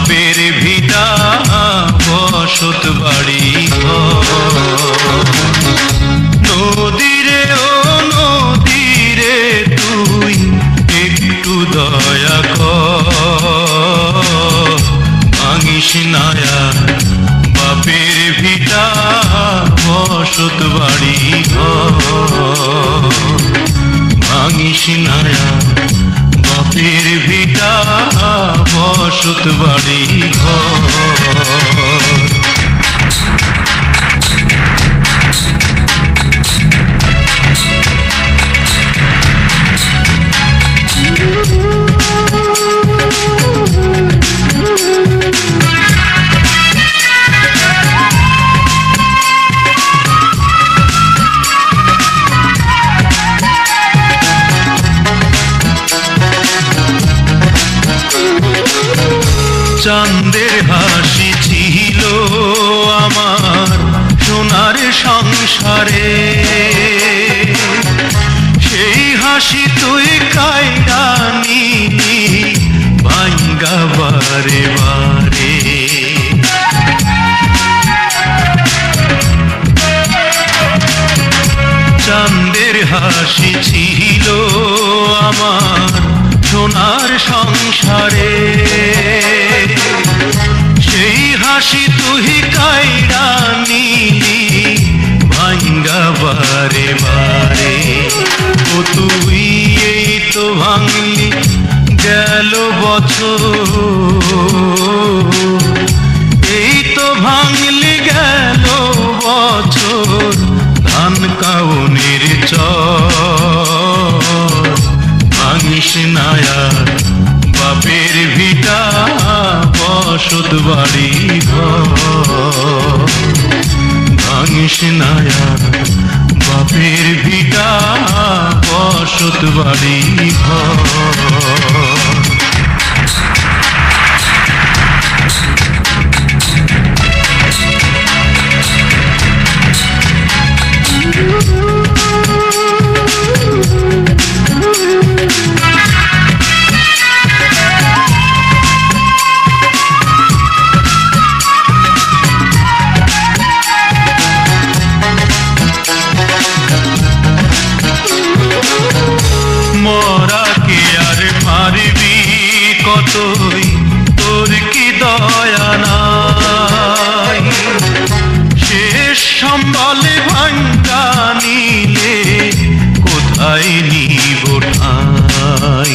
বাপের ভিটা বসত বাড়ি ঘর। নদীরে ও নদীরে তুই একটু দয়া কর, ভাঙিস নায়া বাপের ভিটা বসত বাড়ি ঘর। ভাঙিস নায়া বাপের ভিটা বসত বাড়ি ঘর। চাঁদের হাসি ছিল আমার সোনার সংসারে, সেই হাসি তুই কাইরা নিলি ভাঙ্গা বারে বারে। চাঁদের হাসি ছিল আমার সোনার সংসারে, সেই হাসি তুই কাইরা নিলি ভাঙ্গা বারে বারে। ও তুই এই তো ভাঙলি গেল বছর, এই তো ভাঙলি গেল বছর ধান কাউনের চর। ভাঙিস নায়া বাপের ভিটা বসত বাড়ি ঘর। ভাঙিস নায়া বাপের ভিটা বসত বাড়ি ঘর। মরাকে আর মারবি কতই, তোর কি দয়া নাই? শেষ সম্বলে ভাঙ্গা নিলে কোথায় নিব ঠাই?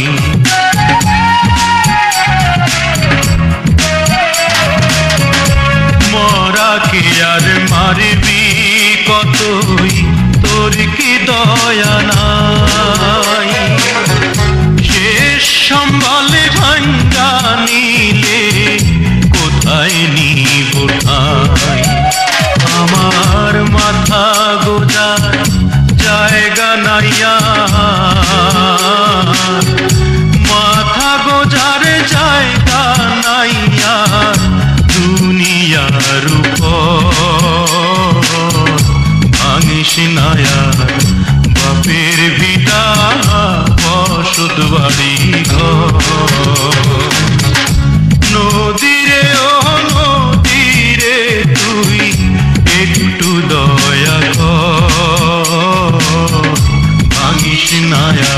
মরাকে আর মারবি কতই, তোর কি দয়া নাই? শেষ সম্বলে ভাঙ্গা নিলে কোথায় নিব ঠাই? আমার মাথা গোজার জায়গা নাইয়া, মাথা গোজার জায়গা নাইয়া দুনিয়ার উপর। ভাঙিস নায়া বাপের ভিটা বসত বাড়ি ঘর। নদীরে ও নদীরে তুই একটু দয়া কর, ভাঙিস নায়া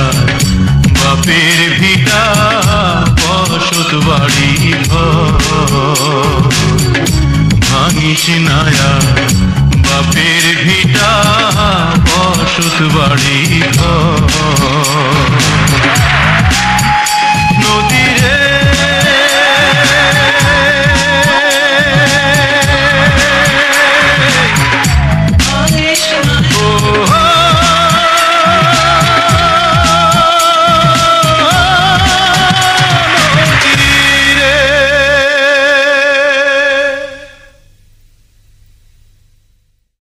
বাপের ভিটা বসত বাড়ি ঘর। ভাঙিস নায়া বাপের ভিটা বসত বাড়ি ঘর। নদীরে